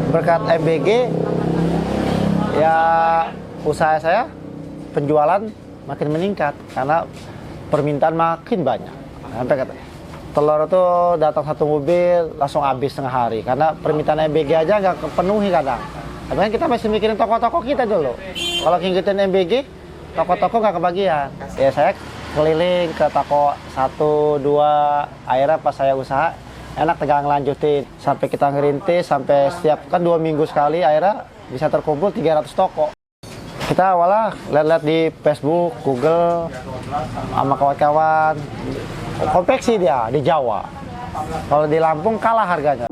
berkat MBG ya usaha saya penjualan makin meningkat karena permintaan makin banyak. Sampai kata telur itu datang satu mobil langsung habis setengah hari karena permintaan MBG aja nggak kepenuhi kadang. Tapi kan kita masih mikirin toko-toko kita dulu. Kalau ngikutin MBG, toko-toko nggak kebagian. Ya saya keliling ke toko 1, 2, akhirnya pas saya usaha enak tegang lanjutin sampai kita ngerintis sampai setiap kan 2 minggu sekali akhirnya bisa terkumpul 300 toko. Kita awalnya lihat-lihat di Facebook, Google sama kawan-kawan. Konveksi dia di Jawa. Kalau di Lampung kalah harganya.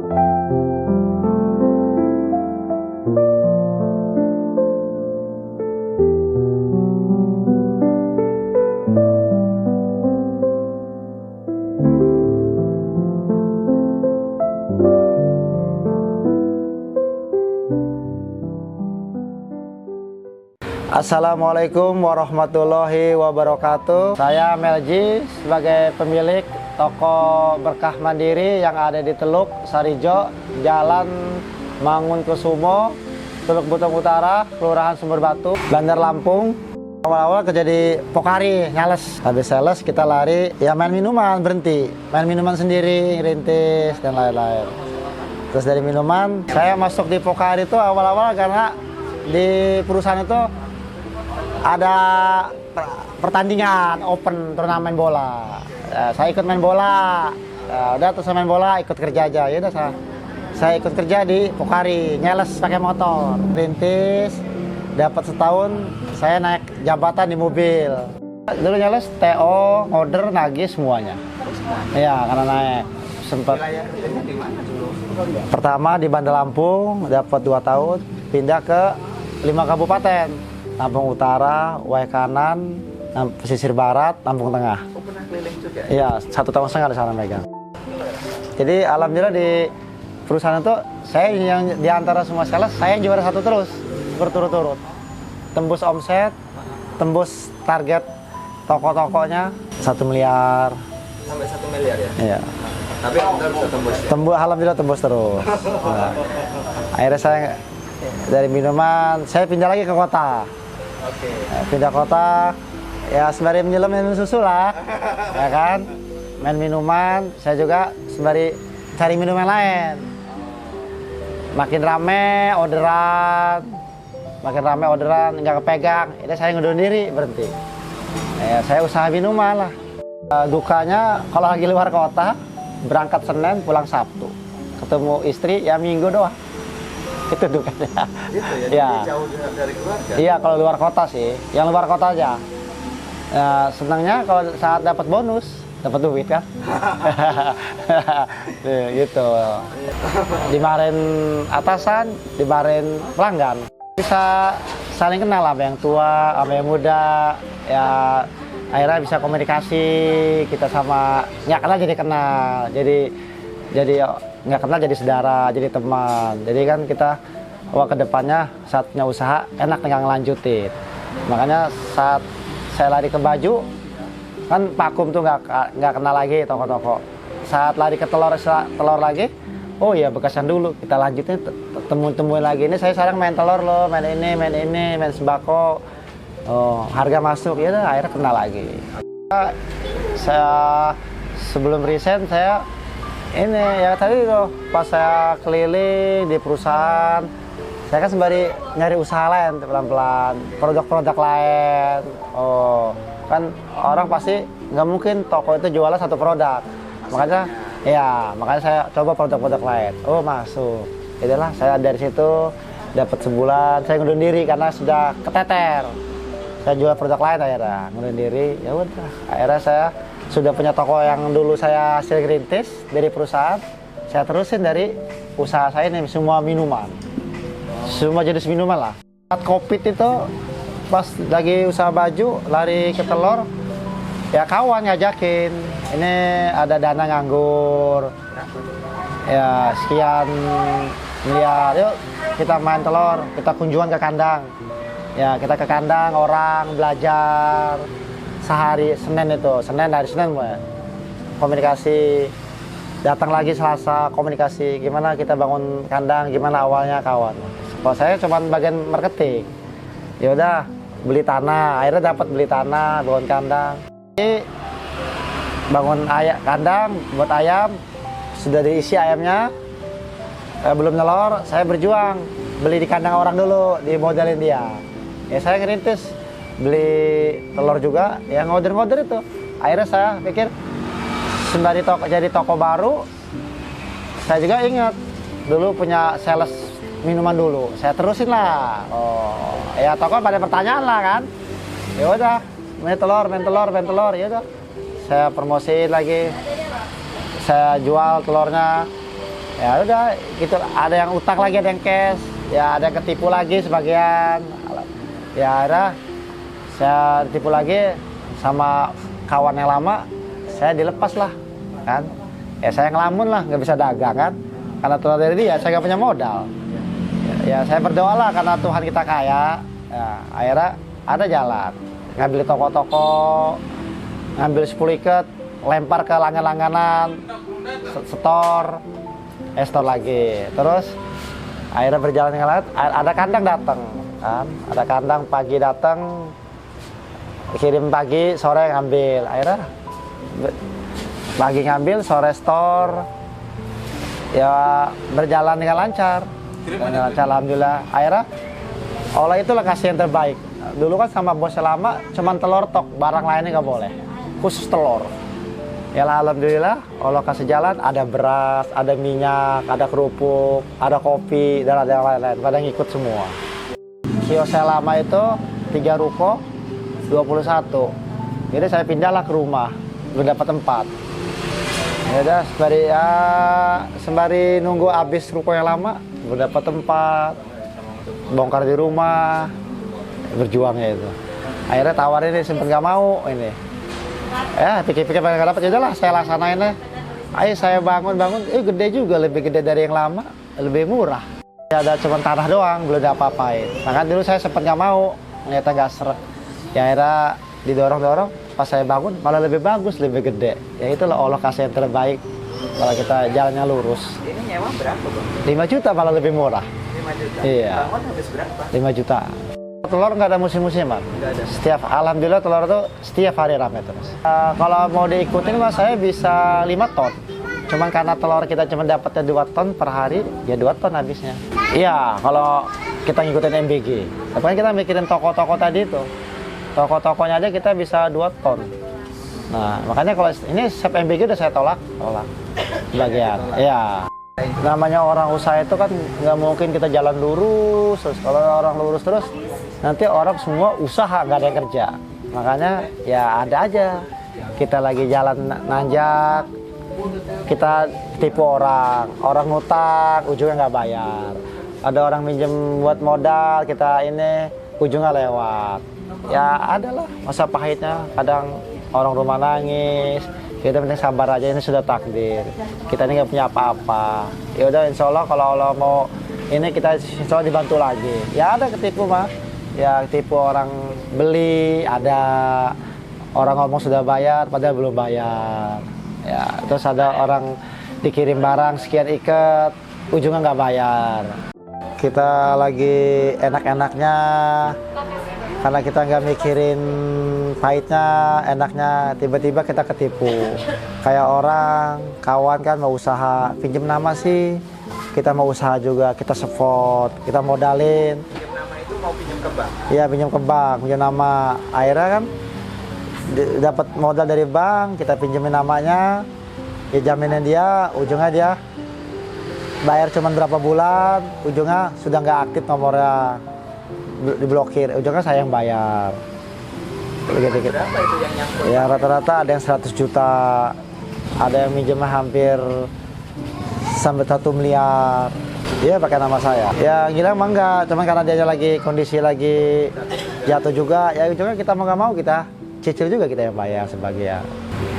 Assalamualaikum warahmatullahi wabarakatuh. Saya Melji sebagai pemilik toko berkah mandiri yang ada di Teluk Sarijo, Jalan Mangunkusumo, Teluk Butung Utara, Kelurahan Sumber Batu, Bandar Lampung. Awal-awal kerja di Pokari, nyales. Habis sales kita lari, ya main minuman, berhenti. Main minuman sendiri, rintis, dan lain-lain. Terus dari minuman, saya masuk di Pokari itu awal-awal karena di perusahaan itu ada pertandingan open turnamen bola. Saya ikut main bola. Udah terus main bola ikut kerja aja. Ya udah saya ikut kerja di Pokari, nyeles pakai motor. Rintis dapat setahun saya naik jabatan di mobil. Dulu nyeles TO, order, nagih semuanya. Iya, karena naik sempat. Pertama di Bandar Lampung dapat 2 tahun, pindah ke 5 kabupaten. Lampung Utara, Waikanan, Pesisir Barat, Lampung Tengah. Oh, pernah keliling juga? Iya, 1,5 tahun di sana megang. Jadi alhamdulillah di perusahaan itu saya yang di antara semua sales saya yang juara 1 terus berturut-turut. Tembus omset, tembus target toko-tokonya 1 miliar. Sampai 1 miliar ya? Iya. Tapi alhamdulillah bisa tembus ya? Alhamdulillah tembus terus. Nah, akhirnya saya dari minuman saya pindah lagi ke kota. Oke. Pindah kota, ya sembari menyelam minum susu lah, ya kan. Main minuman, saya juga sembari cari minuman lain. Makin rame orderan, nggak kepegang. Ini saya ngundurin diri, berhenti. Ya, saya usaha minuman lah. Dukanya kalau lagi luar kota, berangkat Senin, pulang Sabtu. Ketemu istri ya Minggu doang. Itu dukanya. Gitu ya? Ya. Jadi jauh dari keluarga? Iya, kalau luar kota sih. Yang luar kota aja. Ya, senangnya kalau saat dapat bonus, dapat duit kan. Gitu. Dimarahin atasan, dimarahin pelanggan. Bisa saling kenal lah, yang tua, sama yang muda. Ya, akhirnya bisa komunikasi kita sama nggak kenal jadi kenal. Jadi nggak kenal jadi saudara, jadi teman. Jadi kan kita kedepannya saat punya usaha enak tinggal ngelanjutin. Makanya saat saya lari ke baju kan vakum tuh nggak kenal lagi toko-toko. Saat lari ke telur lagi, oh iya bekasan dulu kita lanjutin temuin lagi. Ini saya sekarang main telur loh, main ini, main sembako. Oh harga masuk ya, akhirnya kenal lagi. Saya sebelum resign saya ini ya tadi tuh pas saya keliling di perusahaan saya kan sembari nyari usaha lain pelan-pelan, produk-produk lain. Oh kan orang pasti nggak mungkin toko itu jualan 1 produk, makanya saya coba produk-produk lain. Oh masuk, itulah saya dari situ dapat sebulan saya ngundurin diri karena sudah keteter. Saya jual produk lain akhirnya ngundurin diri. Ya udah akhirnya saya sudah punya toko yang dulu saya hasil rintis dari perusahaan, saya terusin dari usaha saya ini semua minuman, semua jenis minuman lah. Saat COVID itu pas lagi usaha baju lari ke telur, ya kawan ngajakin, ini ada dana nganggur, ya sekian miliar, yuk kita main telur, kita kunjungan ke kandang, ya kita ke kandang orang belajar. Sehari Senin itu, hari Senin komunikasi datang lagi Selasa komunikasi gimana kita bangun kandang, gimana awalnya kawan. Kalau saya cuma bagian marketing. Ya udah beli tanah, akhirnya dapat beli tanah, bangun kandang. Bangun kandang buat ayam, sudah diisi ayamnya, belum nelor, saya berjuang beli di kandang orang dulu, dimodalin dia. Ya saya ngerintis beli telur juga, ya ngoder-ngoder itu. Akhirnya saya pikir sembari jadi toko baru, saya juga ingat dulu punya sales minuman dulu, saya terusin lah. Oh, ya toko pada pertanyaan lah kan. Ya udah, main telur, ya udah. Saya promosiin lagi, saya jual telurnya. Ya udah, gitu. Ada yang utang lagi, ada yang cash, ya ada yang ketipu lagi sebagian. Ya udah, saya ditipu lagi sama kawan yang lama, saya dilepas lah, kan? Ya saya ngelamun lah, nggak bisa dagang kan? Karena telur dari dia, saya nggak punya modal. Ya saya berdoa lah karena Tuhan kita kaya. Ya, akhirnya ada jalan, ngambil toko-toko, ngambil 10 ikat, lempar ke langganan-langganan, store lagi. Terus akhirnya berjalan dengan lancar, ada kandang datang, kan? Ada kandang pagi datang, kirim pagi, sore ngambil. Akhirnya pagi ngambil, sore store, ya berjalan dengan lancar. Alhamdulillah. Akhirnya Allah itulah kasih yang terbaik. Dulu kan sama bosnya lama, cuman telur tok, barang lainnya nggak boleh, khusus telur. Ya alhamdulillah, Allah kasih jalan, ada beras, ada minyak, ada kerupuk, ada kopi, dan ada yang lain-lain, pada ngikut semua. Kios saya lama itu 3 ruko, 21. Jadi saya pindahlah ke rumah, belum dapat tempat. Ya udah, sembari nunggu habis ruko yang lama, belum dapat tempat, bongkar di rumah, berjuangnya itu. Akhirnya tawarin ini, sempet nggak mau ini. Ya pikir-pikir nggak dapat, ya udahlah saya laksanain deh. Ayo saya bangun, gede juga, lebih gede dari yang lama, lebih murah. Ya ada cuma tanah doang, belum ada apa-apain. Nah kan dulu saya sempet nggak mau, ternyata nggak seret. Ya akhirnya didorong-dorong, pas saya bangun malah lebih bagus, lebih gede. Ya itulah Allah kasih yang terbaik kalau kita jalannya lurus. Ini nyewa berapa Bang? 5 juta malah lebih murah. 5 juta? Iya. Bangun habis berapa? 5 juta. Telur nggak ada musim-musim, Mas. Nggak ada. Alhamdulillah telur itu setiap hari ramai terus. Kalau mau diikutin Mas, saya bisa 5 ton. Cuman karena telur kita cuma dapatnya 2 ton per hari, ya 2 ton habisnya. Iya, kalau kita ngikutin MBG. Tapi kita mikirin toko-toko tadi itu. Toko-tokonya aja kita bisa 2 ton. Nah, makanya kalau ini SEP MBG udah saya tolak. Bagian. Iya. Namanya orang usaha itu kan nggak mungkin kita jalan lurus terus. Kalau orang lurus terus, nanti orang semua usaha, nggak ada yang kerja. Makanya ya ada aja. Kita lagi jalan nanjak, kita tipu orang ngutang, ujungnya nggak bayar. Ada orang minjem buat modal, kita ini ujungnya lewat. Ya adalah masa pahitnya, kadang orang rumah nangis. Kita penting sabar aja, ini sudah takdir. Kita ini nggak punya apa-apa. Ya udah, insya Allah kalau Allah mau ini kita insya Allah dibantu lagi. Ya ada ketipu mah, ya ketipu orang beli, ada orang ngomong sudah bayar padahal belum bayar. Ya terus ada orang dikirim barang sekian ikat, ujungnya nggak bayar. Kita lagi enak-enaknya, karena kita nggak mikirin pahitnya, enaknya, tiba-tiba kita ketipu. Kayak orang, kawan kan mau usaha, pinjam nama sih, kita mau usaha juga, kita support, kita modalin. Pinjam nama itu mau pinjam ke bank? Iya, pinjam ke bank, pinjam nama. Akhirnya kan dapat modal dari bank, kita pinjemin namanya, ya jaminin dia, ujungnya dia bayar cuma berapa bulan, ujungnya sudah nggak aktif nomornya, diblokir, ujungnya saya yang bayar. Berapa itu yang nyangkut? Ya rata-rata ada yang 100 juta, ada yang minjemnya hampir sampai 1 miliar. Dia pakai nama saya. Ya gila emang enggak, cuman karena dia lagi kondisi lagi jatuh juga, ya ujungnya kita mau nggak mau kita cicil juga, kita yang bayar sebagian.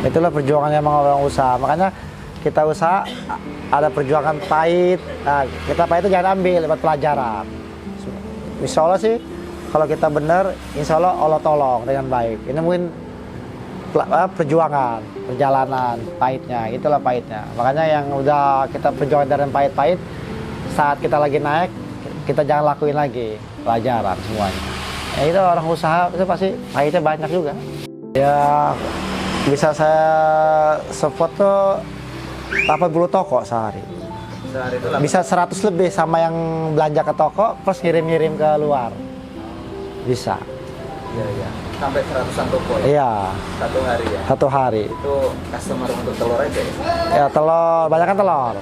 Itulah perjuangannya emang orang usaha. Makanya kita usaha ada perjuangan pahit. Nah, kita pahit itu jangan ambil, lewat pelajaran. Insya Allah sih, kalau kita benar, insya Allah Allah tolong dengan baik. Ini mungkin perjuangan, perjalanan, pahitnya, itulah pahitnya. Makanya yang udah kita perjuangan dari pahit-pahit, saat kita lagi naik, kita jangan lakuin lagi, pelajaran semuanya. Ya itu orang usaha itu pasti pahitnya banyak juga. Ya bisa saya support tuh 80 toko sehari. Sehari itu Bisa 100 lebih sama yang belanja ke toko plus ngirim-ngirim ke luar. Bisa. Iya, iya. Sampai 100-an toko ya? Iya, Satu hari ya? satu hari. Itu customer untuk telur aja ya? Ya telur, banyak kan telur.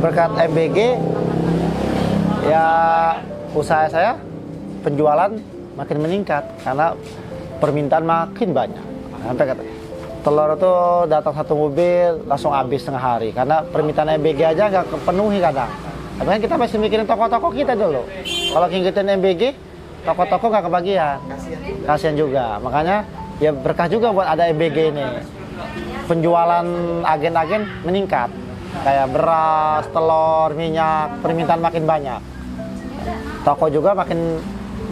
Berkat MBG, ya usaha saya penjualan makin meningkat karena permintaan makin banyak. Sampai kata telur itu datang satu mobil langsung habis setengah hari karena permintaan MBG aja nggak kepenuhi kadang. Tapi kan kita masih mikirin toko-toko kita dulu. Kalau ngikutin MBG, toko-toko nggak kebagian. Kasian juga. Makanya ya berkah juga buat ada MBG ini. Penjualan agen-agen meningkat. Kayak beras, telur, minyak, permintaan makin banyak. Toko juga makin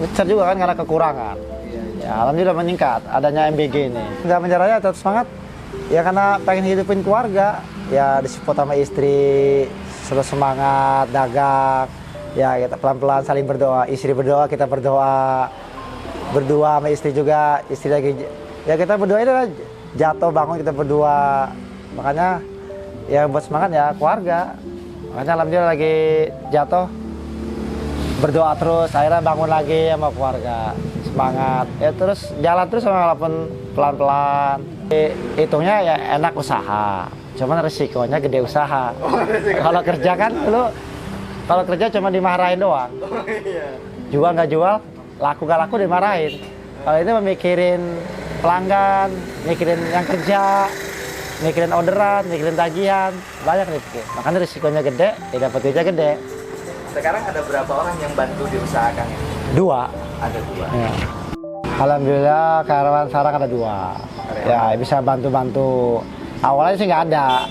ngecer juga kan karena kekurangan. Ya, alhamdulillah meningkat adanya MBG ini. Nggak menyerah ya, tetap semangat. Ya karena pengen hidupin keluarga. Ya disupport sama istri, terus semangat, dagang. Ya kita pelan-pelan saling berdoa. Istri berdoa, kita berdoa. Berdua sama istri juga. Istri lagi, ya kita berdoa itu jatuh bangun kita berdua. Makanya ya buat semangat ya keluarga. Makanya alhamdulillah lagi jatuh berdoa terus, akhirnya bangun lagi sama keluarga, semangat ya terus jalan terus walaupun pelan-pelan. Hitungnya ya enak usaha, cuman resikonya gede usaha. Kalau kerja kan dulu, kalau kerja cuma dimarahin doang, jual nggak jual, laku nggak laku dimarahin. Kalau ini memikirin pelanggan, mikirin yang kerja, mikirin orderan, mikirin tagihan, banyak nih. Makanya risikonya gede, ya dapat duitnya gede. Sekarang ada berapa orang yang bantu di usaha Kang ya? 2. Ada 2. Ya. Alhamdulillah karyawan sekarang ada 2. Ya bisa bantu-bantu. Awalnya sih nggak ada.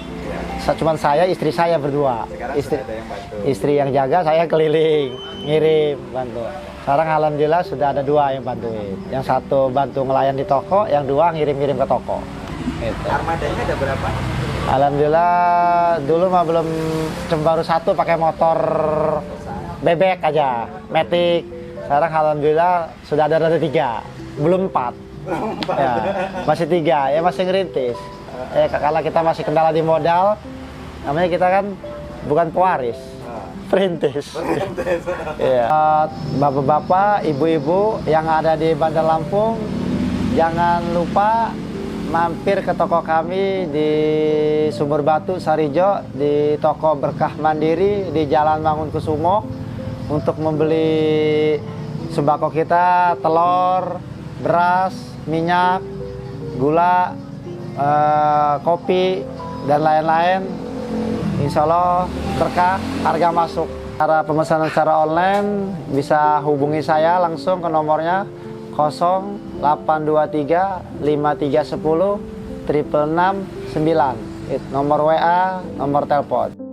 Cuman saya, istri saya berdua. Sekarang sudah ada yang bantu. Istri yang jaga, saya keliling, ngirim, bantu. Sekarang alhamdulillah sudah ada 2 yang bantuin. Yang satu bantu ngelayan di toko, yang 2 ngirim-ngirim ke toko. Gitu. Armadanya ada berapa? Alhamdulillah dulu mah belum, cuma baru 1 pakai motor bebek aja, Matic. Sekarang alhamdulillah sudah ada 3, belum 4. Ya, masih 3, ya masih ngerintis. Kalau kita masih kendala di modal, namanya kita kan bukan pewaris, perintis. Ya. Bapak-bapak, ibu-ibu yang ada di Bandar Lampung, jangan lupa mampir ke toko kami di Sumber Batu, Sarijo, di toko Berkah Mandiri di Jalan Mangunkusumo untuk membeli sembako kita, telur, beras, minyak, gula, kopi, dan lain-lain. Insya Allah berkah, harga masuk. Cara pemesanan secara online bisa hubungi saya langsung ke nomornya 0823 5310 669. Nomor WA, nomor telepon.